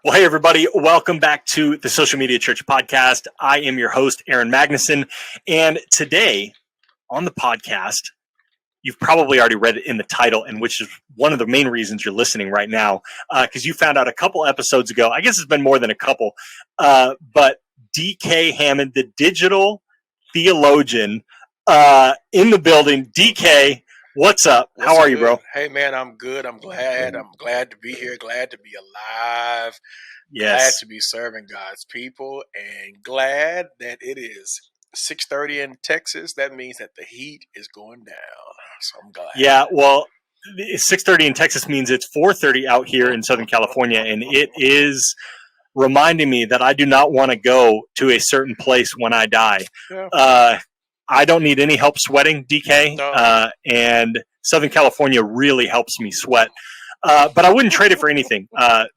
Well, hey, everybody. Welcome back to the Social Media Church podcast. I am your host, Aaron Magnuson. And today on the podcast, you've probably already read it in the title, and which is one of the main reasons you're listening right now, because you found out a couple episodes ago. I guess it's been more than a couple. But DK Hammond, the digital theologian in the building. DK, what's up? How are you, bro? Hey, man, I'm good. I'm glad. I'm glad to be here. Glad to be alive. Yes. Glad to be serving God's people, and glad that it is 6:30 in Texas. That means that the heat is going down. So I'm glad. Yeah, well, 6:30 in Texas means it's 4:30 out here in Southern California, and it is reminding me that I do not want to go to a certain place when I die. Yeah. I don't need any help sweating, DK, No. and Southern California really helps me sweat. But I wouldn't trade it for anything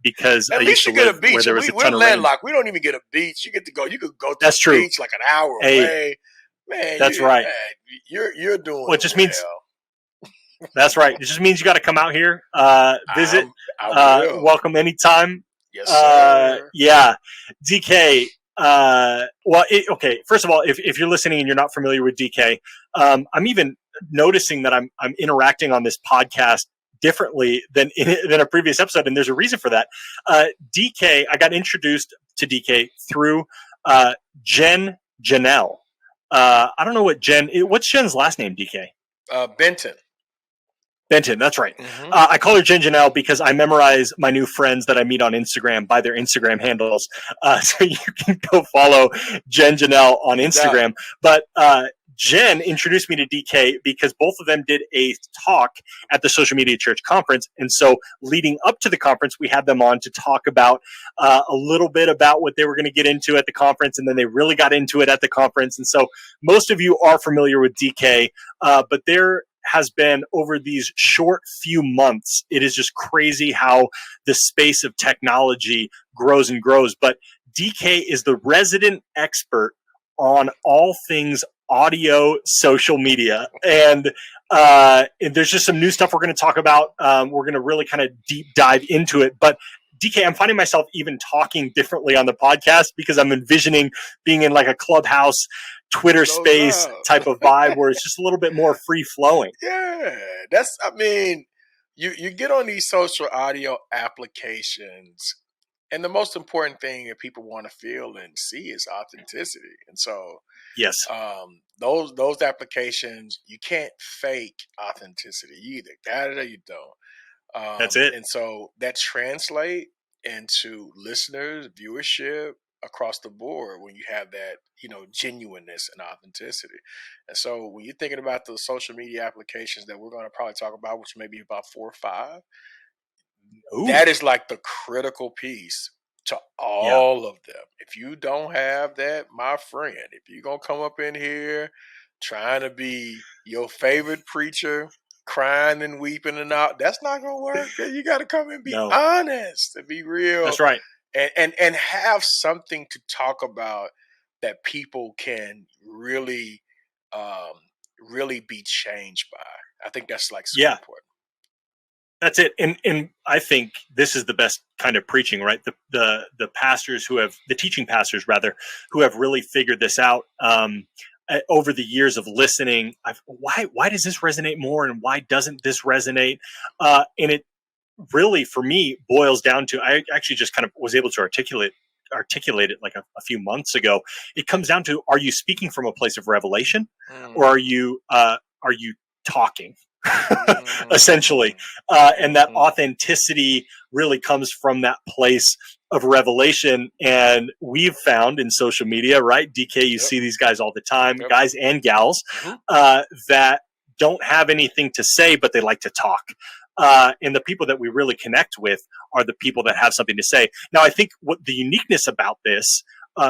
because At I least used to you get a live beach. where there was a We're ton of rain. landlocked. We don't even get a beach. You get to go. You could go to That's the true. beach like an hour Hey, away. Man, that's right. Man, you're doing well. It just means that's right. It just means you got to come out here, visit, I will. welcome anytime. Yes, sir. Yeah, DK. Okay. First of all, if you're listening and you're not familiar with DK, I'm even noticing that I'm interacting on this podcast differently than a previous episode, and there's a reason for that. DK, I got introduced to DK through Janelle. I don't know what's Jen's last name, DK? Benton, that's right. Mm-hmm. I call her Jen Janelle because I memorize my new friends that I meet on Instagram by their Instagram handles. So you can go follow Jen Janelle on Instagram. But Jen introduced me to DK because both of them did a talk at the Social Media Church conference. And so leading up to the conference, we had them on to talk about a little bit about what they were going to get into at the conference. And then they really got into it at the conference. And so most of you are familiar with DK, but there has been over these short few months, it is just crazy how the space of technology grows and grows. But DK is the resident expert on all things audio social media. And there's just some new stuff we're going to talk about. We're going to really kind of deep dive into it. But DK, I'm finding myself even talking differently on the podcast because I'm envisioning being in like a Clubhouse, Twitter space type of vibe where it's just a little bit more free flowing. Yeah, you get on these social audio applications, and the most important thing that people want to feel and see is authenticity. And so, yes, those applications, you can't fake authenticity. You either got it or you don't. That's it. And so that translate into listeners, viewership across the board when you have that, genuineness and authenticity. And so when you're thinking about the social media applications that we're going to probably talk about, which may be about 4 or 5, that is like the critical piece to all of them. If you don't have that, my friend, if you're going to come up in here trying to be your favorite preacher, crying and weeping and all, that's not going to work. You got to come and be honest and be real. That's right. And have something to talk about that people can really be changed by. I think that's like super important. That's it. And I think this is the best kind of preaching, right? The pastors the teaching pastors rather, who have really figured this out over the years of listening. Why does this resonate more, and why doesn't this resonate? And it really, for me, boils down to, I actually just kind of was able to articulate it like a few months ago. It comes down to, are you speaking from a place of revelation, or are you talking? Essentially, and that authenticity really comes from that place of revelation. And we've found in social media, right, DK, you see these guys all the time, guys and gals, that don't have anything to say, but they like to talk. And the people that we really connect with are the people that have something to say. Now, I think what the uniqueness about this,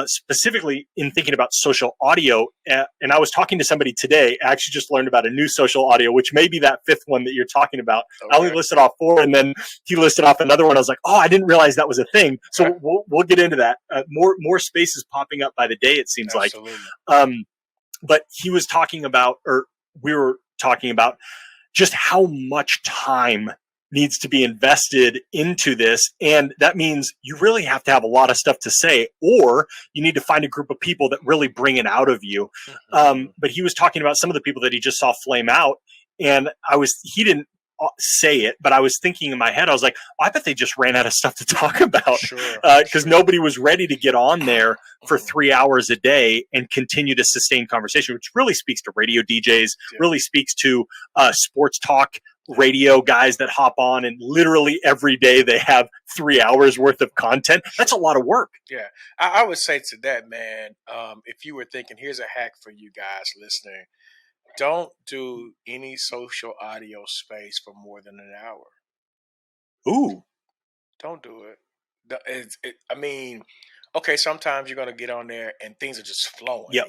specifically in thinking about social audio, and I was talking to somebody today, I actually just learned about a new social audio, which may be that 5th one that you're talking about. I only listed off 4, and then he listed off another one. I was like, oh, I didn't realize that was a thing. So we'll get into that. More spaces popping up by the day, it seems like. But he was talking about, or we were talking about, just how much time needs to be invested into this. And that means you really have to have a lot of stuff to say, or you need to find a group of people that really bring it out of you. But he was talking about some of the people that he just saw flame out. And he didn't say it, but I was thinking in my head, I was like, I bet they just ran out of stuff to talk about, because nobody was ready to get on there for 3 hours a day and continue to sustain conversation, which really speaks to radio DJs, really speaks to sports talk radio guys that hop on and literally every day they have 3 hours worth of content. That's a lot of work. Yeah, I would say to that, man, if you were thinking, here's a hack for you guys listening. Don't do any social audio space for more than an hour. Ooh. Don't do it. I mean, okay, sometimes you're going to get on there and things are just flowing. Yep.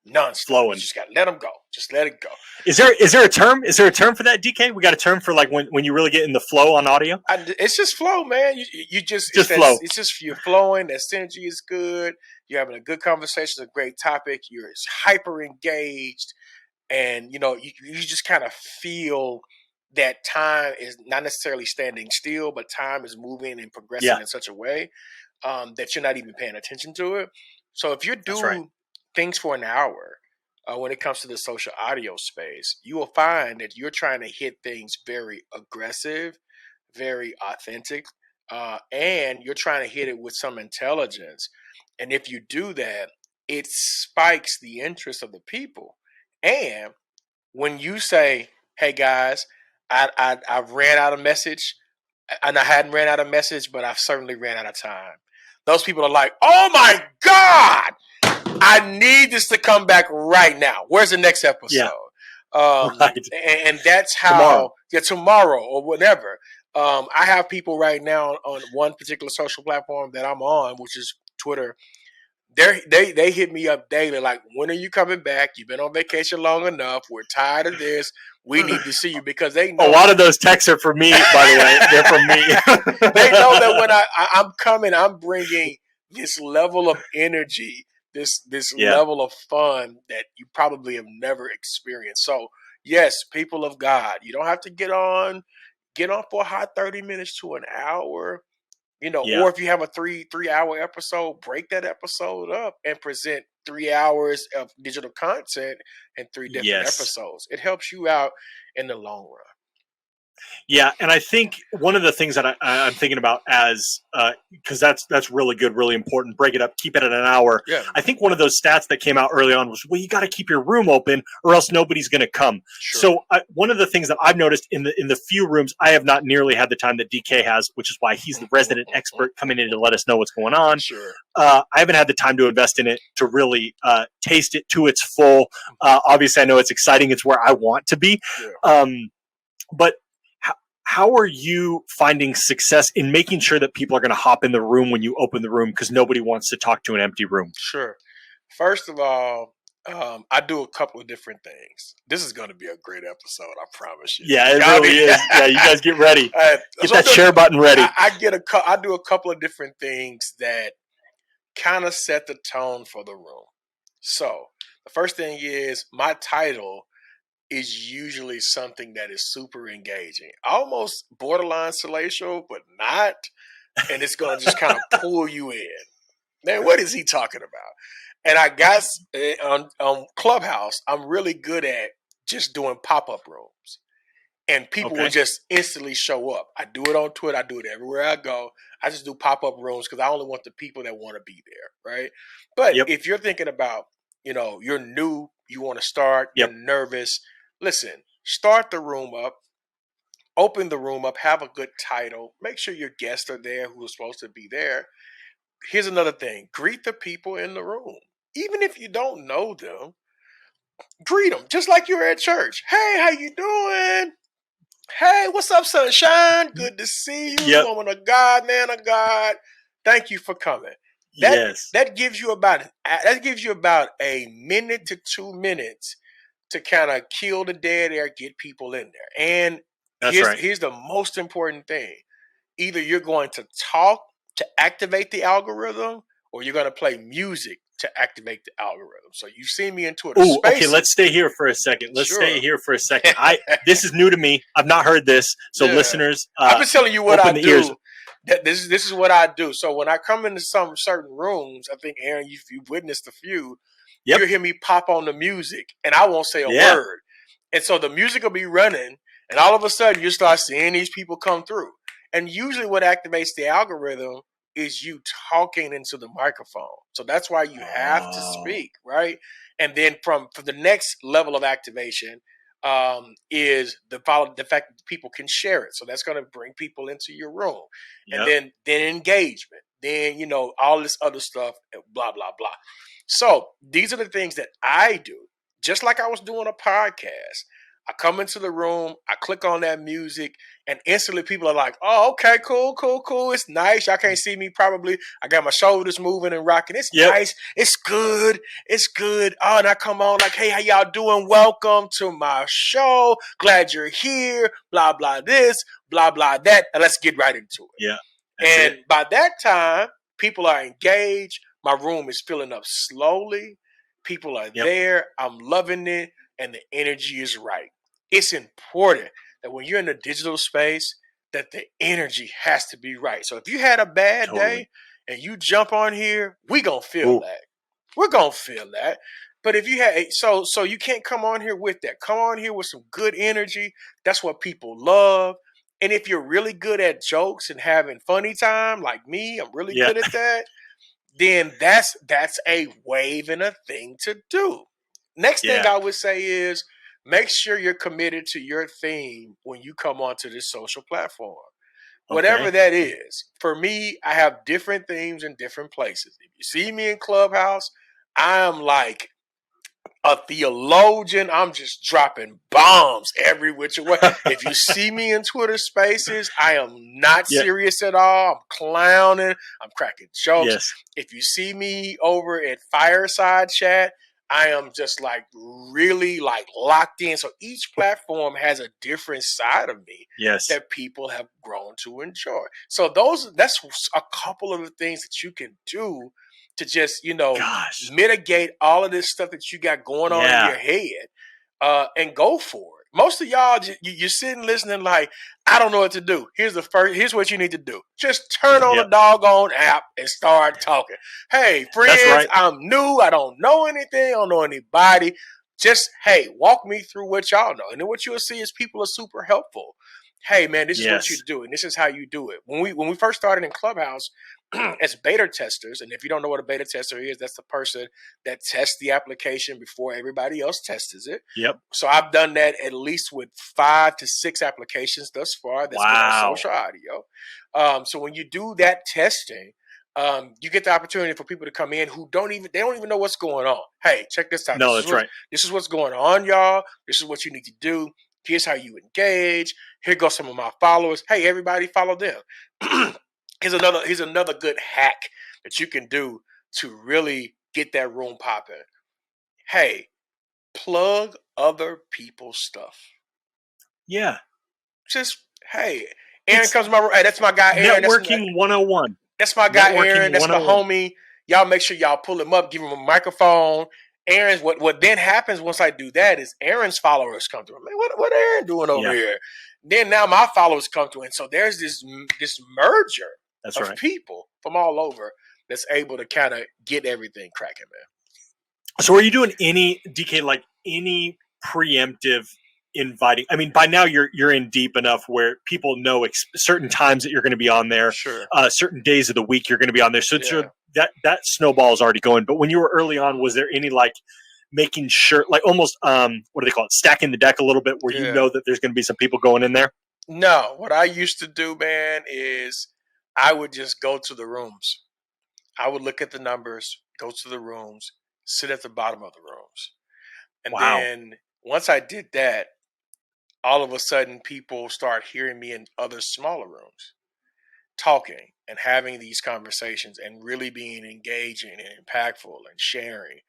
Non-stop. Flowing. You just got to let them go. Just let it go. Is there a term? Is there a term for that, DK? We got a term for like when you really get in the flow on audio? It's just flow, man. You just flow. It's just you're flowing. That synergy is good. You're having a good conversation. It's a great topic. You're hyper engaged. And, you just kind of feel that time is not necessarily standing still, but time is moving and progressing in such a way that you're not even paying attention to it. So if you're doing things for an hour, when it comes to the social audio space, you will find that you're trying to hit things very aggressive, very authentic, and you're trying to hit it with some intelligence. And if you do that, it spikes the interest of the people. And when you say, hey guys, I ran out of message, and I hadn't ran out of message, but I've certainly ran out of time. Those people are like, oh my God, I need this to come back right now. Where's the next episode? And that's how, tomorrow or whatever. I have people right now on one particular social platform that I'm on, which is Twitter. They hit me up daily like, when are you coming back? You've been on vacation long enough. We're tired of this. We need to see you, because they know a lot of those texts are for me, by the way. They're from me. They know that when I'm coming, I'm bringing this level of energy, this level of fun that you probably have never experienced. So yes, people of God, you don't have to get on for a hot 30 minutes to an hour. Or if you have a 3-hour episode, break that episode up and present 3 hours of digital content and 3 different episodes. It helps you out in the long run. Yeah, and I think one of the things that I'm thinking about as because that's really good, really important. Break it up, keep it at an hour. Yeah. I think one of those stats that came out early on was, well, you got to keep your room open or else nobody's going to come. Sure. So one of the things that I've noticed in the few rooms, I have not nearly had the time that DK has, which is why he's the resident expert coming in to let us know what's going on. Sure. I haven't had the time to invest in it to really taste it to its full. Obviously, I know it's exciting. It's where I want to be. Yeah. But how are you finding success in making sure that people are going to hop in the room when you open the room, because nobody wants to talk to an empty room? Sure. First of all, I do a couple of different things. This is going to be a great episode, I promise you. Yeah, it really is. Yeah, you guys get ready. Get that share button ready. I do a couple of different things that kind of set the tone for the room. So the first thing is, my title is usually something that is super engaging, almost borderline salacial, but not. And it's going to just kind of pull you in. Man, what is he talking about? And I got on Clubhouse, I'm really good at just doing pop-up rooms. And people will just instantly show up. I do it on Twitter. I do it everywhere I go. I just do pop-up rooms because I only want the people that want to be there, right? But if you're thinking about, you're new, you want to start, you're nervous, listen, start the room up, open the room up, have a good title, make sure your guests are there who are supposed to be there. Here's another thing. Greet the people in the room. Even if you don't know them, greet them just like you're at church. Hey, how you doing? Hey, what's up, sunshine? Good to see you, woman of God, man of God. Thank you for coming. That gives you about a minute to 2 minutes to kind of kill the dead air, get people in there. And here's the most important thing. Either you're going to talk to activate the algorithm, or you're going to play music to activate the algorithm. So you see me in Twitter Ooh, okay. Spaces. Let's stay here for a second. Sure. This is new to me. I've not heard this. So listeners, I've been telling you what I do. Ears. This is what I do. So when I come into some certain rooms, I think Aaron, you've witnessed a few. Yep. You'll hear me pop on the music, and I won't say a word. And so the music will be running, and all of a sudden you start seeing these people come through. And usually, what activates the algorithm is you talking into the microphone. So that's why you have to speak, right? And then from the next level of activation is the fact that people can share it. So that's going to bring people into your room. And then engagement. Then, all this other stuff, blah, blah, blah. So these are the things that I do. Just like I was doing a podcast. I come into the room, I click on that music, and instantly people are like, oh, okay, cool. It's nice. Y'all can't see me probably. I got my shoulders moving and rocking. It's nice. It's good. Oh, and I come on like, hey, how y'all doing? Welcome to my show. Glad you're here. Blah, blah, this, blah, blah, that. And let's get right into it. Yeah. And by that time, people are engaged. My room is filling up slowly. People are there. I'm loving it. And the energy is right. It's important that when you're in the digital space, that the energy has to be right. So if you had a bad day and you jump on here, we gonna feel that. We're gonna feel that. But if you had so you can't come on here with that. Come on here with some good energy. That's what people love. And if you're really good at jokes and having funny time, like me, I'm really good at that. Then that's a wave and a thing to do. Next thing I would say is make sure you're committed to your theme when you come onto this social platform. Whatever that is. For me, I have different themes in different places. If you see me in Clubhouse, I am like a theologian. I'm just dropping bombs every which way. If you see me in Twitter Spaces, I am not serious at all. I'm clowning. I'm cracking jokes. If you see me over at Fireside Chat, I am just like really like locked in. So each platform has a different side of me that people have grown to enjoy. So that's a couple of the things that you can do to just, mitigate all of this stuff that you got going on in your head and go for it. Most of y'all, you're sitting listening like, I don't know what to do. Here's what you need to do. Just turn on the doggone app and start talking. Hey, friends, I'm new. I don't know anything. I don't know anybody. Just, hey, walk me through what y'all know. And then what you'll see is people are super helpful. Hey, man, this is what you do, and this is how you do it. When we first started in Clubhouse, as beta testers, and if you don't know what a beta tester is, that's the person that tests the application before everybody else tests it. So I've done that at least with 5 to 6 applications thus far. That's been on social audio. So when you do that testing, you get the opportunity for people to come in who don't even know what's going on. Hey, check this out. No, that's right. This is what's going on, y'all. This is what you need to do. Here's how you engage. Here goes some of my followers. Hey, everybody, follow them. Here's another good hack that you can do to really get that room popping. Hey, plug other people's stuff. Yeah. Just, hey, Aaron comes to my room. Hey, that's my guy, Aaron. Networking 101. That's my guy, Aaron. That's my homie. Y'all make sure y'all pull him up, give him a microphone. Aaron's what then happens once I do that is Aaron's followers come through. Man, what Aaron doing over here? Then now my followers come through. And so there's this merger of people from all over that's able to kind of get everything cracking, man. So are you doing any preemptive inviting? I mean, by now you're in deep enough where people know certain times that you're going to be on there, certain days of the week you're going to be on there. So that snowball is already going. But when you were early on, was there any making sure, almost what do they call it, stacking the deck a little bit, where you know that there's going to be some people going in there? No, what I used to do, man, is I would just go to the rooms. I would look at the numbers, go to the rooms, sit at the bottom of the rooms. And then once I did that, all of a sudden people start hearing me in other smaller rooms talking and having these conversations and really being engaging and impactful and sharing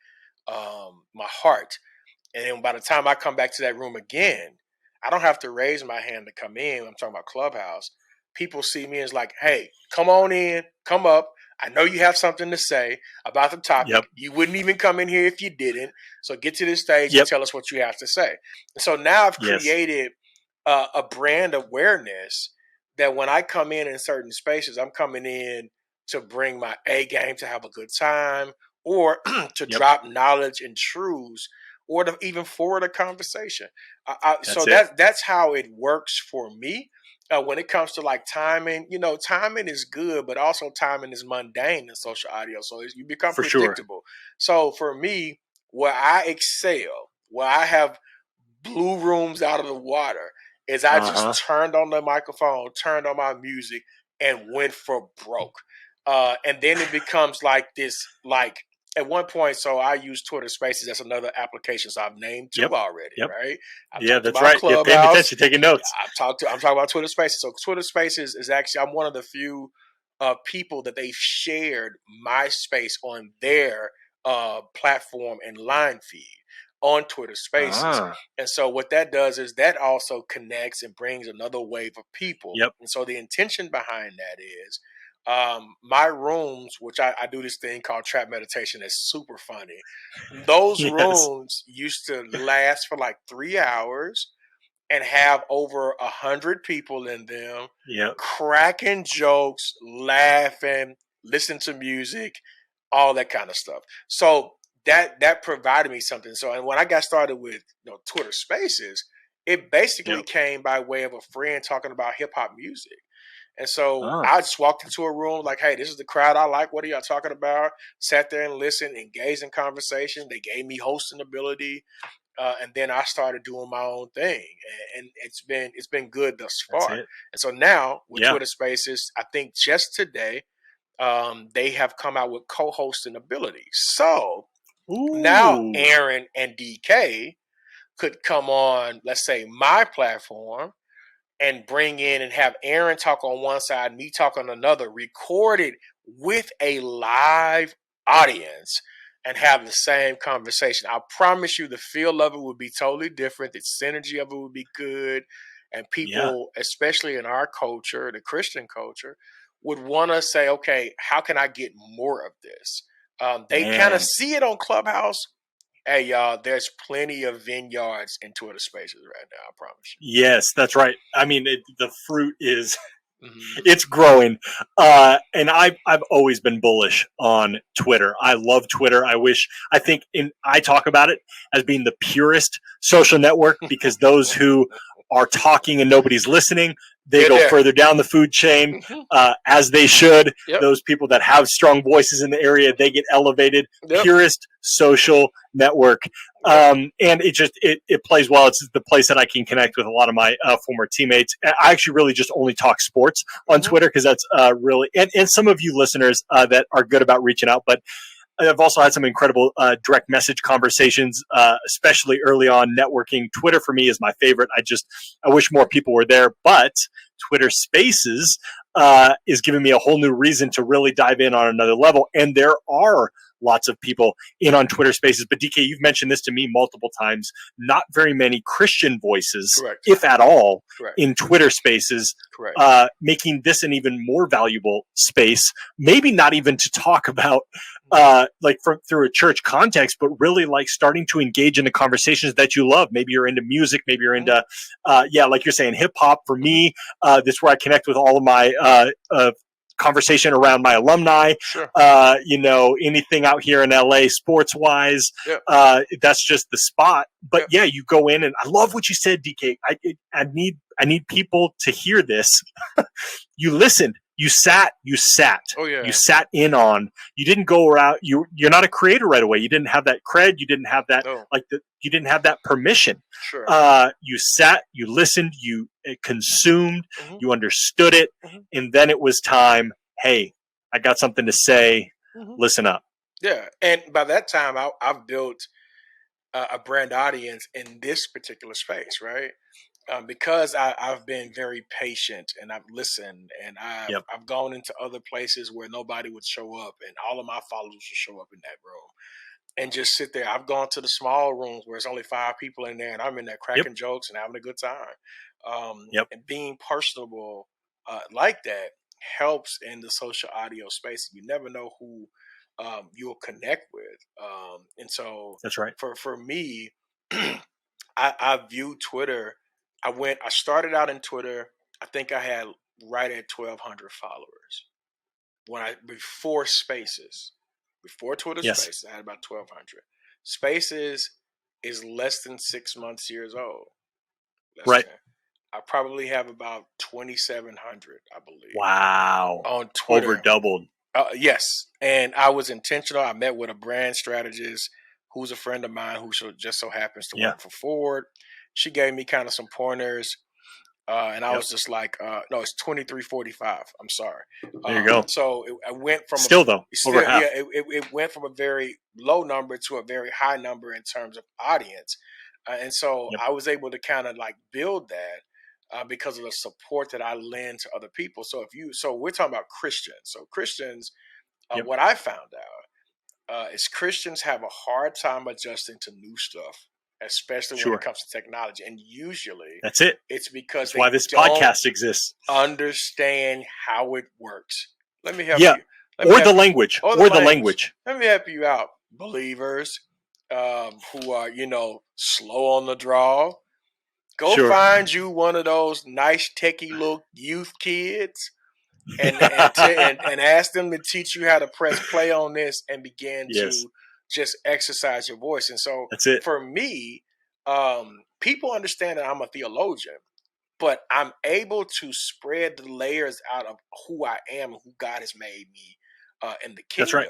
my heart. And then by the time I come back to that room again, I don't have to raise my hand to come in. I'm talking about Clubhouse. People see me as like, hey, come on in, come up. I know you have something to say about the Yep. topic. You wouldn't even come in here if you didn't. So get to this stage and Yep. tell us what you have to say. And so now I've Yes. created a brand awareness that when I come in certain spaces, I'm coming in to bring my A game, to have a good time, or to Yep. drop knowledge and truths, or to even forward a conversation. So That's it. that's how it works for me. When it comes to like timing, timing is good, but also timing is mundane in social audio. So you become For sure. predictable. So for me, where I excel, where I have blue rooms out of the water, is I Uh-huh. just turned on the microphone, turned on my music, and went for broke. And then it becomes like this, like at one point, so I use Twitter Spaces. That's another application. So I've named two Yep. already, Yep. right? I've Yeah, talked that's about right. Yeah, paying Clubhouse. attention, taking notes. I'm talking about Twitter Spaces. So Twitter Spaces is actually, I'm one of the few people that they've shared my space on their platform and line feed on Twitter Spaces. Ah. And so what that does is that also connects and brings another wave of people. Yep. And so the intention behind that is my rooms, which I do this thing called trap meditation, that's super funny. Those Yes. rooms used to last for like 3 hours and have over 100 people in them, Yep. cracking jokes, laughing, listening to music, all that kind of stuff. So that provided me something. So, and when I got started with Twitter Spaces, it basically Yep. came by way of a friend talking about hip hop music. And so Ah. I just walked into a room like, hey, this is the crowd I like. What are y'all talking about? Sat there and listened, engaged in conversation. They gave me hosting ability, and then I started doing my own thing, and it's been good thus That's far. it. And so now with Yeah. Twitter Spaces, I think just today they have come out with co-hosting ability. So now Ooh. Aaron and DK could come on, let's say, my platform and bring in and have Aaron talk on one side, me talk on another, recorded with a live audience and have the same conversation. I promise you the feel of it would be totally different. The synergy of it would be good. And Yeah. people, especially in our culture, the Christian culture, would want to say, okay, how can I get more of this? They kind of Man. see it on Clubhouse. Hey, y'all, there's plenty of vineyards in Twitter spaces right now. I promise Yes, that's right. I mean, the fruit is you. Hmm. it's growing, and I've always been bullish on Twitter. I love Twitter. I think I talk about it as being the purest social network because those who are talking and nobody's listening, they They're go there. further down the food chain, Hmm. as they should. Yep. Those people that have strong voices in the area, they get elevated. Yep. Purest social network. Yep. And it plays well. It's the place that I can connect with a lot of my former teammates. I actually really just only talk sports on Hmm. Twitter because that's really and some of you listeners that are good about reaching out, but I've also had some incredible direct message conversations, especially early on networking. Twitter for me is my favorite. I wish more people were there, but Twitter Spaces is giving me a whole new reason to really dive in on another level. And there are lots of people in on Twitter Spaces. But DK, you've mentioned this to me multiple times. Not very many Christian voices, Correct. if at all, Correct. in Twitter Spaces, Correct. making this an even more valuable space. Maybe not even to talk about through a church context, but really like starting to engage in the conversations that you love. Maybe you're into music, maybe you're into like you're saying, hip hop. For me, this is where I connect with all of my conversation around my alumni. Sure. Anything out here in LA sports wise, Yep. that's just the spot. But Yep. yeah, you go in, and I love what you said, DK. I need people to hear this. You listened. You sat. Oh yeah. You sat in on. You didn't go around. You're not a creator right away. You didn't have that cred. You didn't have that No. you didn't have that permission. Sure. You sat. You listened. You consumed. Hmm. You understood it, Hmm. and then it was time. Hey, I got something to say. Hmm. Listen up. Yeah. And by that time, I've built a brand audience in this particular space, right? Because I've been very patient and I've listened and Yep. I've gone into other places where nobody would show up and all of my followers would show up in that room and just sit there. I've gone to the small rooms where it's only 5 people in there and I'm in there Yep. cracking jokes and having a good time. Yep. And being personable like that helps in the social audio space. You never know who you'll connect with. And so That's right. for me, I view Twitter. I started out in Twitter. I think I had right at 1,200 followers before Spaces, before Twitter Yes. Spaces. I had about 1,200. Spaces is less than 6 months years old. Less Right. than. I probably have about 2,700, I believe, Wow. on Over Twitter. doubled. Yes, and I was intentional. I met with a brand strategist who's a friend of mine who just so happens to Yeah. work for Ford. She gave me kind of some pointers, and I was just like, no, it's 2,345. I'm sorry. There you go. So I went from over half. Yeah, it went from a very low number to a very high number in terms of audience, and so Yep. I was able to kind of like build that. Because of the support that I lend to other people. So we're talking about Christians. So Christians, Yep. what I found out is Christians have a hard time adjusting to new stuff, especially when it comes to technology. And usually, that's it. It's because that's why this podcast exists. Understand how it works. Let me help you. Or the language. Let me help you out, believers who are slow on the draw. Go find you one of those nice techie little youth kids and ask them to teach you how to press play on this and begin to just exercise your voice. And so that's it. For me, people understand that I'm a theologian, but I'm able to spread the layers out of who I am and who God has made me in the kingdom. That's right.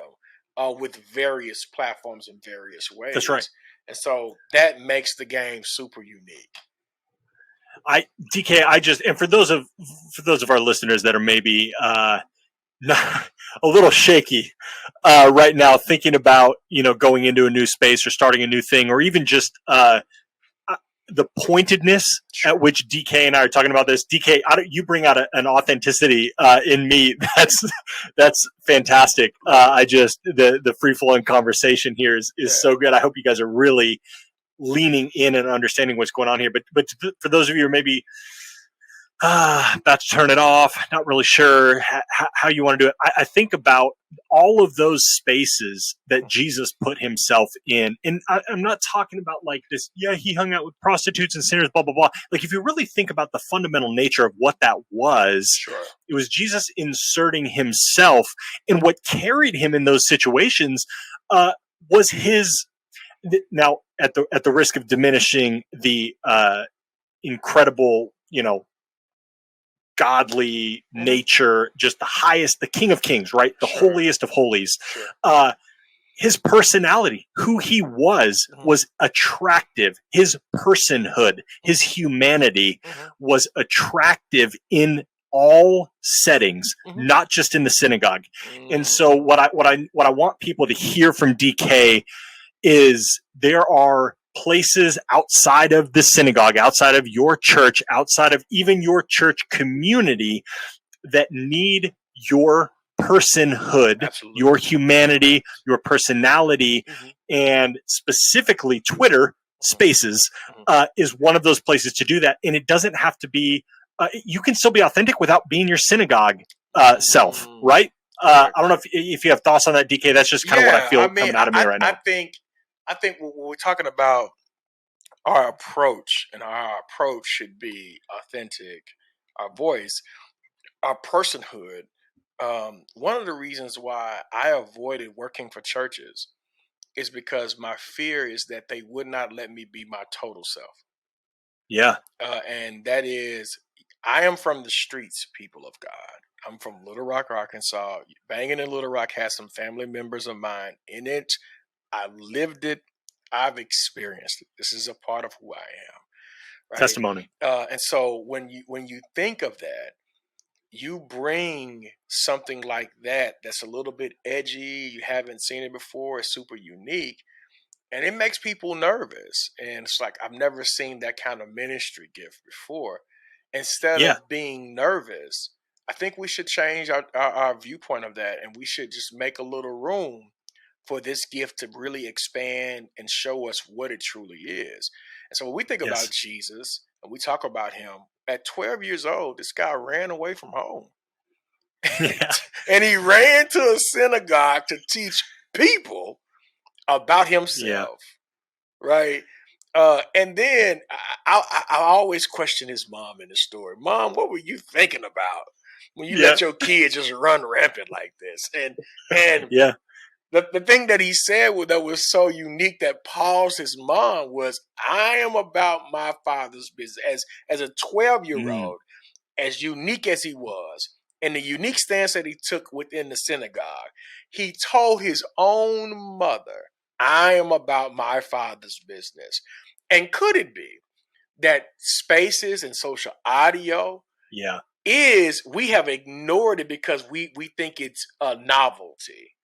With various platforms in various ways. That's right. And so that makes the game super unique. DK, and for those of our listeners that are maybe not a little shaky right now, thinking about going into a new space or starting a new thing, or even just the pointedness at which DK and I are talking about this. DK, you bring out an authenticity in me that's fantastic. The free flowing conversation here is so good. I hope you guys are really leaning in and understanding what's going on here. But for those of you who are maybe about to turn it off, not really sure how you want to do it, I think about all of those spaces that Jesus put himself in. And I'm not talking about like this, he hung out with prostitutes and sinners, blah, blah, blah. Like if you really think about the fundamental nature of what that was, It was Jesus inserting himself. And what carried him in those situations was his... Now, at the risk of diminishing the incredible, godly nature, just the highest, the King of Kings, right? The holiest of holies. His personality, who he was attractive. His personhood, his humanity was attractive in all settings, not just in the synagogue. And so what I want people to hear from DK is there are places outside of the synagogue, outside of your church, outside of even your church community that need your personhood, your humanity, your personality, and specifically Twitter Spaces is one of those places to do that. And it doesn't have to be, you can still be authentic without being your synagogue self, right? I don't know if you have thoughts on that, DK. That's just kind of what I feel coming out of me right now. I think when we're talking about our approach, and our approach should be authentic, our voice, our personhood. One of the reasons why I avoided working for churches is because my fear is that they would not let me be my total self. Yeah. And that is, I am from the streets, people of God. I'm from Little Rock, Arkansas. Banging in Little Rock has some family members of mine in it. I've lived it. I've experienced it. This is a part of who I am. Right? Testimony. And so when you think of that, you bring something like that that's a little bit edgy. You haven't seen it before. It's super unique. And it makes people nervous. And it's like, I've never seen that kind of ministry gift before. Instead of being nervous, I think we should change our viewpoint of that. And we should just make a little room for this gift to really expand and show us what it truly is. And so when we think about Jesus and we talk about him, at 12 years old, this guy ran away from home. Yeah. And he ran to a synagogue to teach people about Yeah. himself, right? And then I always question his mom in the story. Mom, what were you thinking about when you Yeah. let your kids just run rampant like this? And Yeah. the thing that he said that was so unique that paused his mom was, I am about my father's business. As a 12-year Mm. old, as unique as he was, and the unique stance that he took within the synagogue, he told his own mother, I am about my father's business. And could it be that spaces and social audio Yeah. we have ignored it because we think it's a novelty?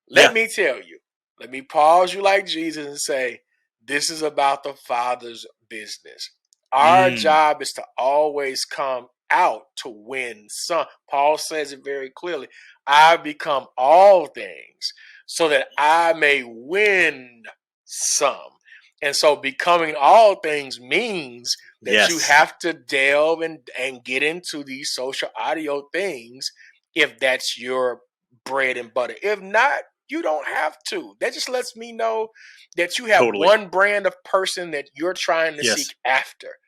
Let Yeah. me tell you, let me pause you like Jesus and say, this is about the Father's business. Our Mm. job is to always come out to win some. Paul says it very clearly. I become all things so that I may win some. And so becoming all things means that you Yes. have to delve and get into these social audio things if that's your bread and butter. If not, you don't have to. That just lets me know that you have Totally. one brand of person that you're trying to Yes. seek after.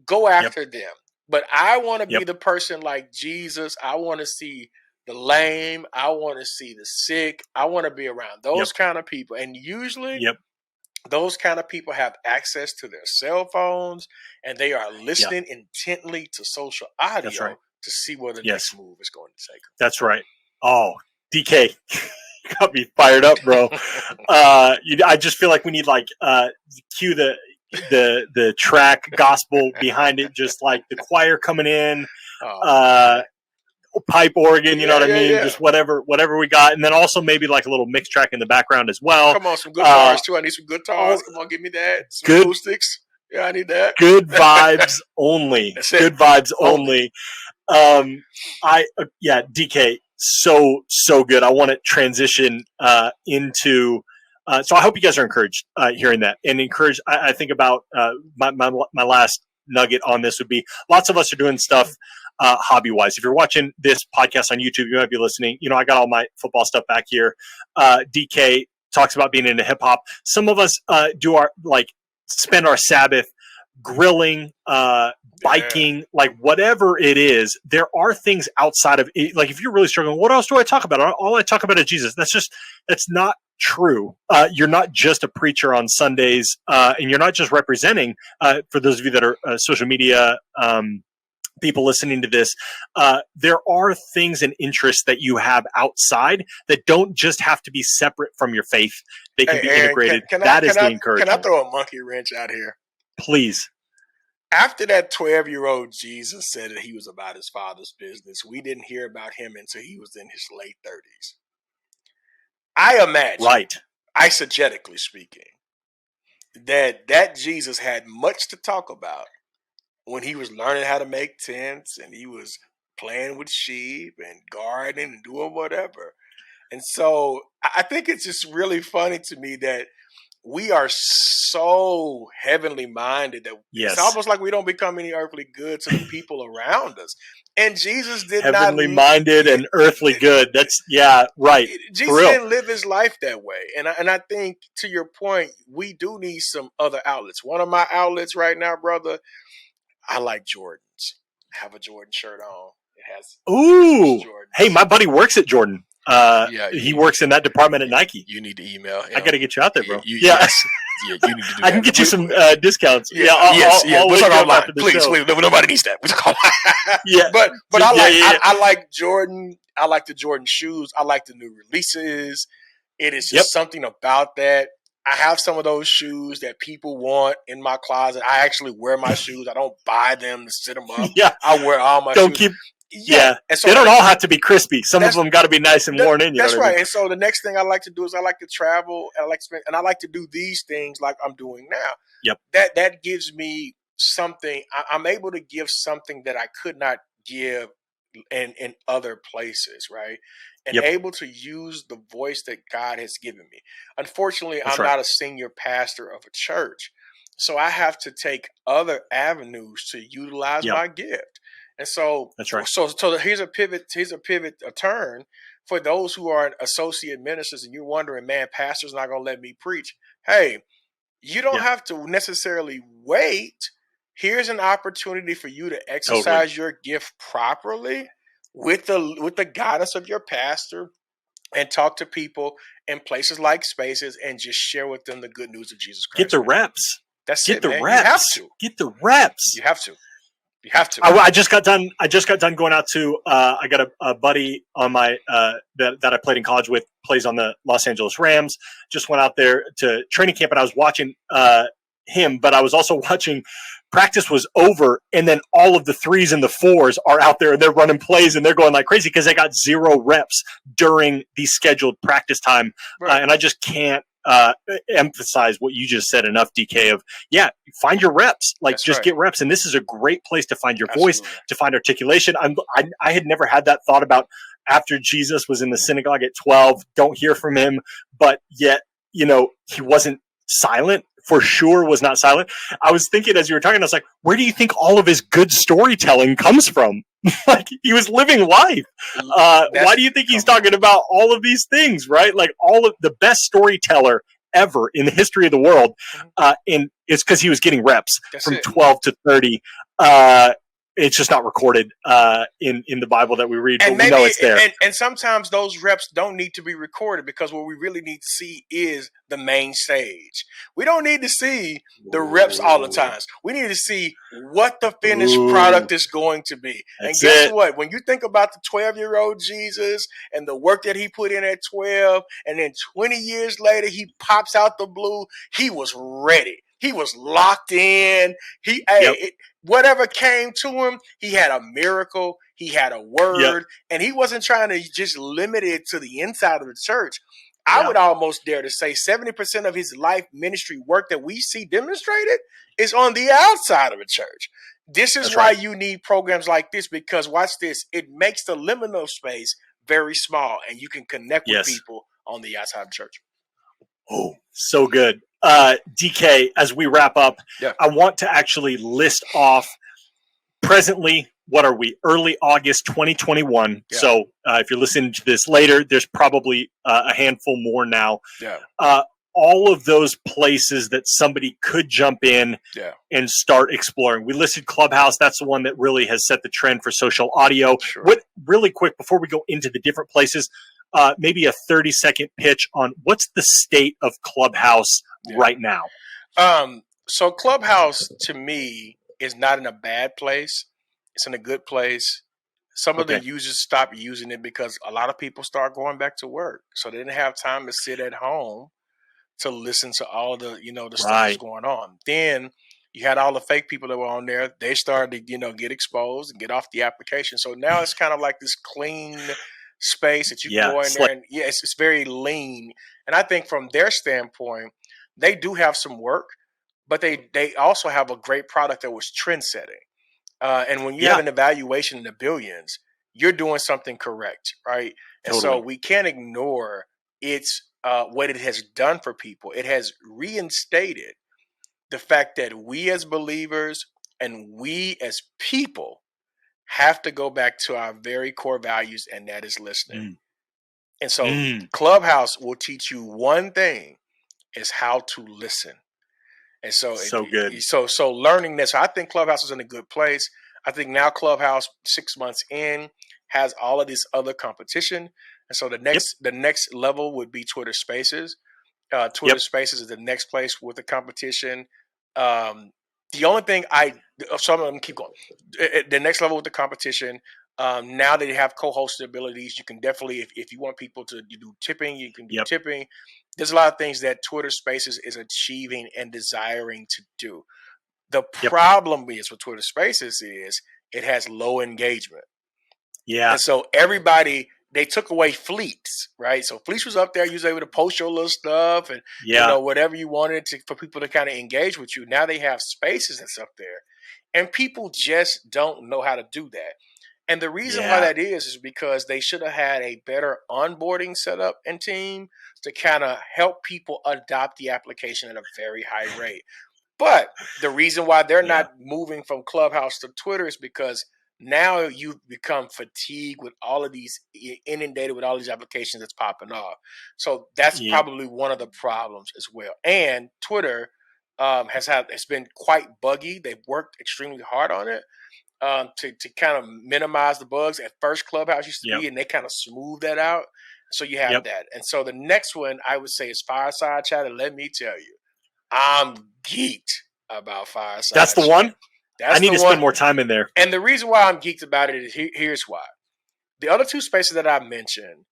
Go Yep. after them. But I want to be Yep. the person like Jesus. I want to see the lame. I want to see the sick. I want to be around Yep. those kind of people. And usually, Yep. those kind of people have access to their cell phones and they are Yeah. listening intently to social That's right. audio to see where the Yes. next move is going to take That's right. Oh, DK, got me fired up, bro. them. I just feel like we need like cue the track gospel behind it, just like the choir coming in, Oh uh, man. pipe organ, you know Yeah, what I yeah, mean? yeah. Just whatever we got, and then also maybe like a little mix track in the background as well. Come on, some Uh, guitars too. I need some guitars. all Come on, give me that. Some good acoustics. Yeah, I need that. good vibes only. That's it. Good vibes Only. only. Yeah, DK, so good. I want to transition into. So I hope you guys are encouraged hearing that, and encouraged. I think about my last nugget on this would be lots of us are doing stuff hobby wise. If you're watching this podcast on YouTube, you might be listening. You know, I got all my football stuff back here. DK talks about being into hip hop. Some of us do our like spend our Sabbath grilling, Yeah. biking, like whatever it is. There are things outside of it. Like if you're really struggling, what else do I talk about? All I talk about is Jesus. That's not true. You're not just a preacher on Sundays, and you're not just representing. For those of you that are social media people listening to this, there are things and interests that you have outside that don't just have to be separate from your faith. They can Hey, be Aaron, integrated. That is the can I encouragement. throw a monkey wrench out here? Please. After that 12-year-old Jesus said that he was about his father's business, we didn't hear about him until he was in his late 30s. I imagine, Right. eisegetically speaking, that Jesus had much to talk about when he was learning how to make tents and he was playing with sheep and gardening and doing whatever. And so I think it's just really funny to me that we are so heavenly minded that it's Yes. almost like we don't become any earthly good to the people around us. And Jesus did not. Heavenly minded and earthly good. That's right. For Jesus real. didn't live his life that way. And I think to your point, we do need some other outlets. One of my outlets right now, brother, I like Jordans. I have a Jordan shirt on. It has Ooh. Hey, Jordans. my buddy works at Jordan. Yeah, He works in that department at Nike. you need to email I him. got to get you out there, bro. Yes. Yeah, you need to do that. I can get you some discounts. Yeah, yes. I'll We'll wake talk you up online, after the please. show. Nobody needs that. We talk online. Yeah. but Yeah, I like Jordan. I like the Jordan shoes. I like the new releases. It is Yep. just something about that. I have some of those shoes that people want in my closet. I actually wear my shoes. I don't buy them to sit them up. Yeah. I wear all my Don't shoes. keep. Yeah. Yeah. And so They don't all have to be crispy. Some of them got to be nice and worn in. You know that's what I right. mean? And so the next thing I like to do is I like to travel and I like to spend, and I like to do these things like I'm doing now. Yep. That gives me something. I'm able to give something that I could not give in other places, right? And Yep. able to use the voice that God has given me. Unfortunately, That's I'm right. not a senior pastor of a church. So I have to take other avenues to utilize Yep. my gift. And so, That's right. So here's a pivot, a turn for those who are associate ministers, and you're wondering, man, pastor's not going to let me preach. Hey, you don't Yeah. have to necessarily wait. Here's an opportunity for you to Totally. exercise your gift properly with the guidance of your pastor, and talk to people in places like Spaces and just share with them the good news of Jesus Get Christ. the Man. reps. That's Get it, the man. You have reps. to. Get the reps. You have to. You have to. I just got done. I just got done going out to. I got a buddy on my that I played in college with, plays on the Los Angeles Rams. Just went out there to training camp, and I was watching him, but I was also watching. Practice was over, and then all of the 3s and the 4s are out there, and they're running plays, and they're going like crazy because they got 0 reps during the scheduled practice time. Right. And I just can't emphasize what you just said enough, DK. Of find your reps, like That's just right. get reps, and this is a great place to find your Absolutely. voice, to find articulation. I had never had that thought about after Jesus was in the synagogue at 12. Don't hear from him, but yet he wasn't silent. For sure was not silent. I was thinking as you were talking, I was like, where do you think all of his good storytelling comes from? Like, he was living life. Why do you think he's talking about all of these things, right? Like, all of the best storyteller ever in the history of the world. And it's because he was getting reps from 12 to 30. It's just not recorded in the Bible that we read, but we know it's there. And sometimes those reps don't need to be recorded, because what we really need to see is the main stage. We don't need to see the reps all the times. We need to see what the finished product is going to be. And guess what? When you think about the 12-year-old Jesus and the work that he put in at 12, and then 20 years later he pops out the blue, he was ready. He was locked in. Whatever came to him, he had a miracle, he had a word, and he wasn't trying to just limit it to the inside of the church. I would almost dare to say 70% of his life ministry work that we see demonstrated is on the outside of a church. This is why you need programs like this, because watch this, it makes the liminal space very small, and you can connect with people on the outside of the church. Oh, so good. DK, as we wrap up, I want to actually list off presently, what are we, early August 2021. So if you're listening to this later, there's probably a handful more now. All of those places that somebody could jump in and start exploring. We listed Clubhouse. That's the one that really has set the trend for social audio. What, really quick, before we go into the different places, maybe a 30-second pitch on what's the state of Clubhouse right now. So Clubhouse, to me, is not in a bad place. It's in a good place. Some of the users stopped using it because a lot of people start going back to work, so they didn't have time to sit at home to listen to all the the stuff that's going on. Then you had all the fake people that were on there. They started to get exposed and get off the application. So now it's kind of like this clean space that you can go in there, and it's very lean. And I think from their standpoint, they do have some work, but they also have a great product that was trend setting. And when you have an evaluation in the billions, you're doing something correct, right? And so we can't ignore what it has done for people. It has reinstated the fact that we as believers and we as people have to go back to our very core values, and that is listening. And so Clubhouse will teach you one thing, is how to listen. And so good. So learning this, I think Clubhouse is in a good place. I think now Clubhouse, 6 months in, has all of this other competition. And so the next level would be Twitter Spaces. Twitter Spaces is the next place with the competition. The only thing some of them keep going. The next level with the competition. Now that you have co-hosted abilities, you can definitely, if you want people to do tipping, you can do tipping. There's a lot of things that Twitter Spaces is achieving and desiring to do. The problem is with Twitter Spaces is it has low engagement. And so everybody, they took away Fleets, right? So Fleets was up there. You was able to post your little stuff and whatever you wanted for people to kind of engage with you. Now they have Spaces that's up there, and people just don't know how to do that. And the reason why that is because they should have had a better onboarding setup and team to kind of help people adopt the application at a very high rate. But the reason why they're not moving from Clubhouse to Twitter is because Now you become fatigued with all of these, inundated with all these applications that's popping off. So that's Yeah. probably one of the problems as well. And Twitter has been quite buggy. They've worked extremely hard on it to kind of minimize the bugs. At first, Clubhouse used to Yep. be, and they kind of smooth that out. So you have Yep. that. And so the next one I would say is Fireside Chat. And let me tell you, I'm geeked about Fireside That's the Chat. one. I That's need the to one. spend more time in there. And the reason why I'm geeked about it is here's why. The other two spaces that I mentioned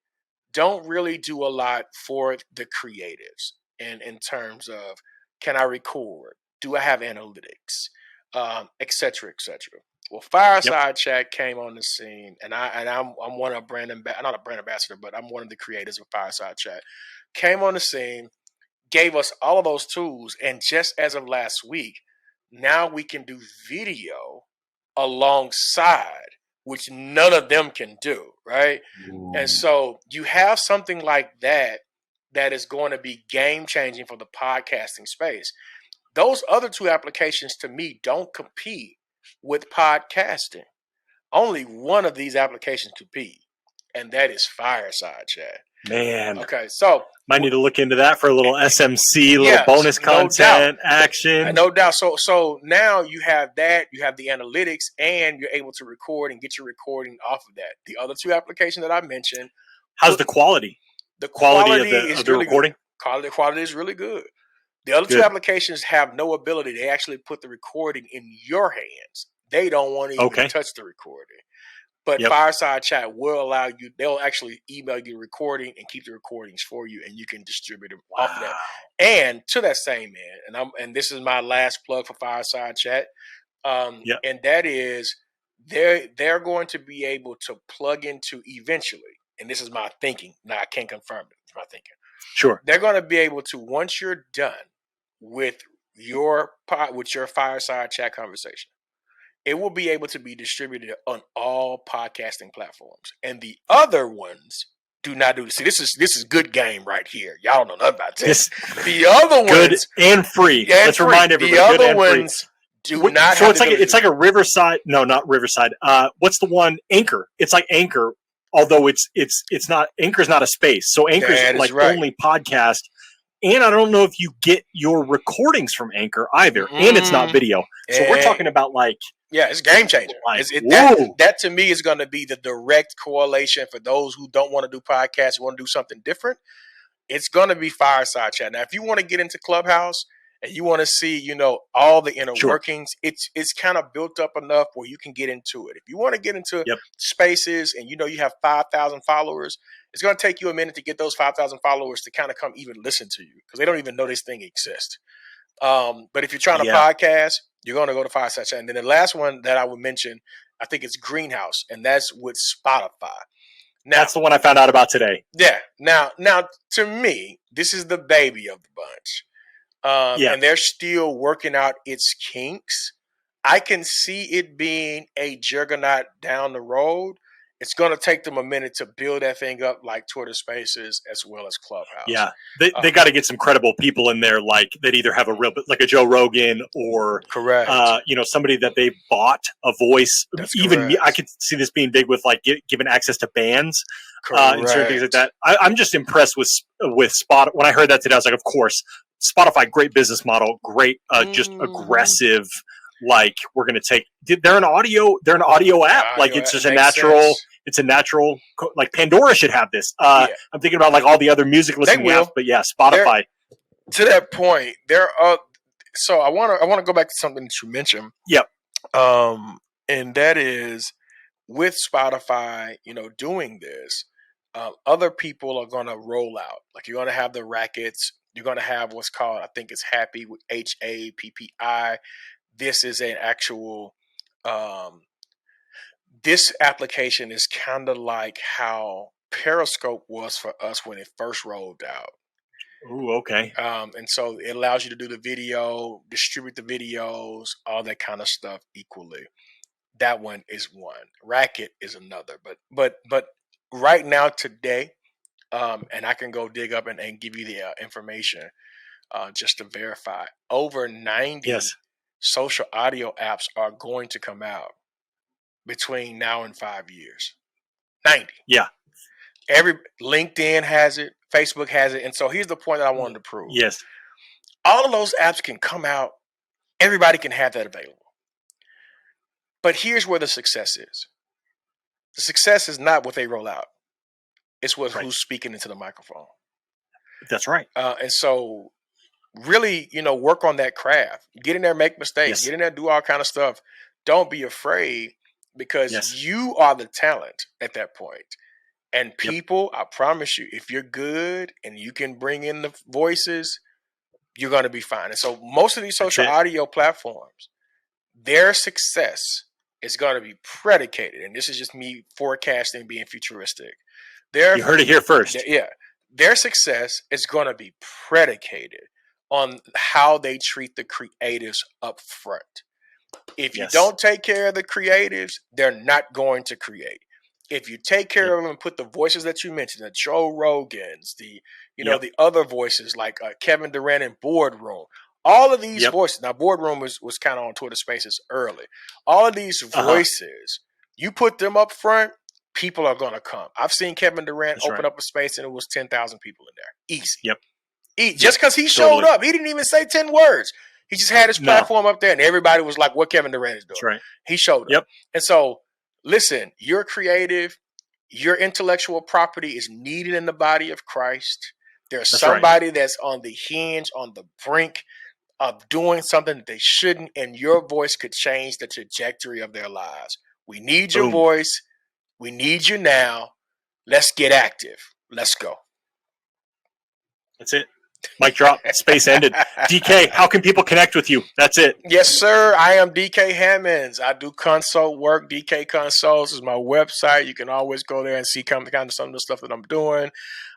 don't really do a lot for the creatives in terms of, can I record? Do I have analytics? Et cetera, et cetera. Well, Yep. Fireside Chat came on the scene, and I'm one of not a brand ambassador, but I'm one of the creators of Fireside Chat. Came on the scene, gave us all of those tools, and just as of last week, now we can do video alongside, which none of them can do, right? And so you have something like that that is going to be game changing for the podcasting space. Those other two applications to me don't compete with podcasting. Only one of these applications compete, and that is Fireside Chat. Man, Okay, so might need to look into that for a little SMC, little yeah, bonus no doubt. content action. No doubt. So now you have that, you have the analytics, and you're able to record and get your recording off of that. The other two applications that I mentioned, How's the quality? the Quality quality is of the really recording? good. Quality is really good. The other two Good. applications have no ability. They actually put the recording in your hands. They don't want to even Okay. touch the recording. But Yep. Fireside Chat will allow you, they'll actually email you the recording and keep the recordings for you, and you can distribute them off of that. And to that same end, and this is my last plug for Fireside Chat, Yep. and that is they're going to be able to plug into eventually, and this is my thinking. Now I can't confirm it. It's my thinking. Sure. They're going to be able to, once you're done with your Fireside Chat conversation, it will be able to be distributed on all podcasting platforms, and the other ones do not do this. See, this is good game right here. Y'all don't know nothing about this. The other good ones, and free. Let's remind everybody. The other ones do not. So it's like a Riverside. No, not Riverside. What's the one? Anchor. It's like Anchor, although it's not. Anchor's not a space. So Anchor's like only podcast. And I don't know if you get your recordings from Anchor either, and it's not video. So we're talking about like. Yeah, it's game changer. Like, that to me is going to be the direct correlation for those who don't want to do podcasts, want to do something different. It's going to be Fireside Chat. Now, if you want to get into Clubhouse and you want to see, all the inner workings, it's kind of built up enough where you can get into it. If you want to get into spaces and you have 5,000 followers, it's going to take you a minute to get those 5,000 followers to kind of come even listen to you because they don't even know this thing exists. But if you're trying to podcast, you're going to go to Fireside Chat. And then the last one that I would mention, I think it's Greenhouse, and that's with Spotify. Now, that's the one I found out about today. Yeah. Now, to me, this is the baby of the bunch. And they're still working out its kinks. I can see it being a juggernaut down the road. It's going to take them a minute to build that thing up, like Twitter Spaces as well as Clubhouse. Yeah, they got to get some credible people in there, like that either have a real, like a Joe Rogan or correct, somebody that they bought a voice. That's even correct. I could see this being big with like giving access to bands and certain things like that. I'm just impressed with Spotify. When I heard that today, I was like, of course, Spotify, great business model, great, just aggressive. Like we're going to take. They're an audio app. Like it's just a natural. Sense. It's a natural, like Pandora should have this. I'm thinking about like all the other music listening apps, but yeah, Spotify. To that point, there are. So I want to go back to something that you mentioned. Yep. And that is with Spotify, doing this, other people are going to roll out. Like you're going to have the Rackets. You're going to have what's called, I think it's Happy with HAPPI. This is an actual. This application is kind of like how Periscope was for us when it first rolled out. Ooh, okay. And so it allows you to do the video, distribute the videos, all that kind of stuff equally. That one is one. Racket is another. But right now today, and I can go dig up and give you the information just to verify. Over 90 social audio apps are going to come out. between now and 5 years. 90. Yeah. Every LinkedIn has it, Facebook has it, and so here's the point that I wanted to prove. Yes. All of those apps can come out. Everybody can have that available. But here's where the success is. The success is not what they roll out. It's who's speaking into the microphone. That's right. And so really, work on that craft. Get in there, make mistakes. Get in there, do all kind of stuff. Don't be afraid, because you are the talent at that point. And people, I promise you, if you're good and you can bring in the voices, you're going to be fine. And so most of these social audio platforms, their success is going to be predicated, and this is just me forecasting, being futuristic. You heard it here first. Yeah. Their success is going to be predicated on how they treat the creatives up front. If you don't take care of the creatives, they're not going to create. If you take care of them and put the voices that you mentioned, the Joe Rogans, the other voices like Kevin Durant in Boardroom, all of these voices. Now, Boardroom was kind of on Twitter Spaces early. All of these voices, you put them up front, people are going to come. I've seen Kevin Durant open up a space and it was 10,000 people in there. Easy. Just because he showed up. He didn't even say 10 words. He just had his platform up there and everybody was like, what Kevin Durant is doing. That's right. He showed up. And so, listen, you're creative. Your intellectual property is needed in the body of Christ. There's somebody that's on the hinge, on the brink of doing something that they shouldn't, and your voice could change the trajectory of their lives. We need your voice. We need you now. Let's get active. Let's go. That's it. Mic drop. Space ended. DK, how can people connect with you? That's it. Yes, sir. I am DK Hammonds. I do consult work. DK Consults is my website. You can always go there and see kind of some of the stuff that I'm doing.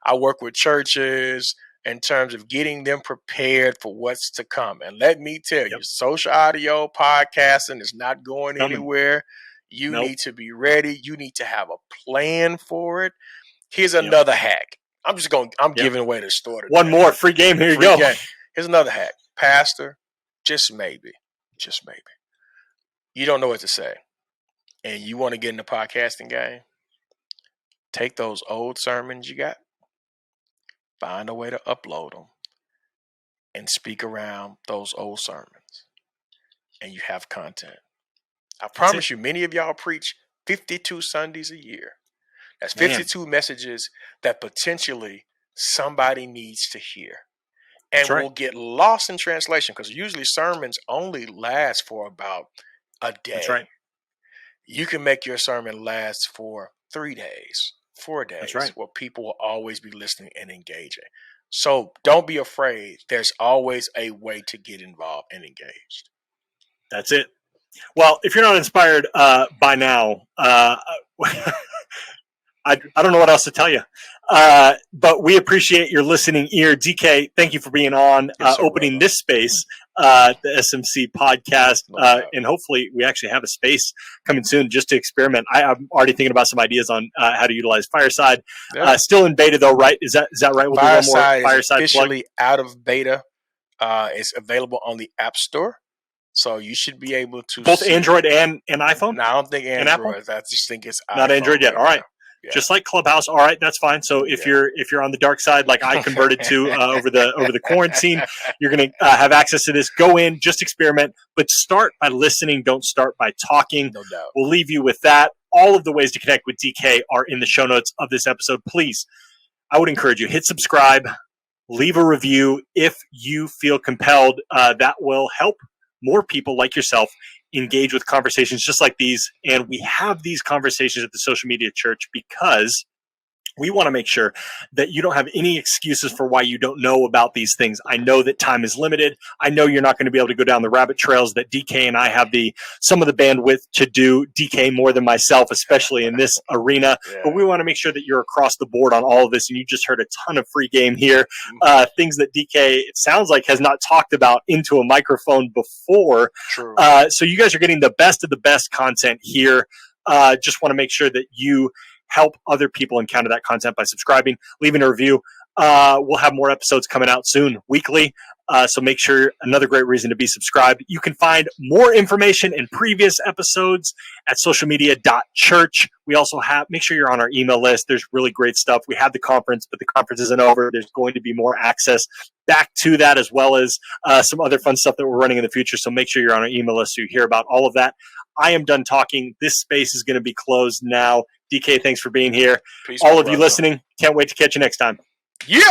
I work with churches in terms of getting them prepared for what's to come. And let me tell you, social audio podcasting is not going anywhere. You need to be ready. You need to have a plan for it. Here's another hack. I'm giving away the store today. One more free game. Here you go. Here's another hack. Pastor, just maybe, you don't know what to say, and you want to get in the podcasting game, take those old sermons you got, find a way to upload them, and speak around those old sermons, and you have content. I promise you, many of y'all preach 52 Sundays a year. That's 52 messages that potentially somebody needs to hear. And will get lost in translation, because usually sermons only last for about a day. That's right. You can make your sermon last for 3 days, 4 days, where people will always be listening and engaging. So don't be afraid. There's always a way to get involved and engaged. That's it. Well, if you're not inspired by now, I don't know what else to tell you, but we appreciate your listening ear. DK, thank you for being on, opening this space, the SMC podcast, and hopefully we actually have a space coming soon just to experiment. I'm already thinking about some ideas on how to utilize Fireside. Still in beta though, right? Is that right? We'll Fireside do one more Fireside is officially out of beta. It's available on the App Store. So you should be able to both Android and iPhone. No, I don't think Android. I just think it's not Android yet. All right. Yeah. Just like Clubhouse, all right, that's fine. So if you're on the dark side, like I converted to over the quarantine, you're going to have access to this. Go in, just experiment, but start by listening. Don't start by talking. No doubt. We'll leave you with that. All of the ways to connect with DK are in the show notes of this episode. Please, I would encourage you, hit subscribe, leave a review if you feel compelled. That will help more people like yourself engage with conversations just like these. And we have these conversations at the Social Media Church because we want to make sure that you don't have any excuses for why you don't know about these things. I know that time is limited. I know you're not going to be able to go down the rabbit trails that DK and I have some of the bandwidth to do. DK more than myself, especially in this arena. Yeah. But we want to make sure that you're across the board on all of this. And you just heard a ton of free game here. Things that DK, it sounds like, has not talked about into a microphone before. True. So you guys are getting the best of the best content here. Just want to make sure that you help other people encounter that content by subscribing, leaving a review. We'll have more episodes coming out soon, weekly. So make sure, another great reason to be subscribed. You can find more information in previous episodes at socialmedia.church. We also make sure you're on our email list. There's really great stuff. We had the conference, but the conference isn't over. There's going to be more access back to that, as well as some other fun stuff that we're running in the future. So make sure you're on our email list so you hear about all of that. I am done talking. This space is going to be closed now. DK, thanks for being here. Peace, All of brother. you listening, can't wait to catch you next time. Yeah.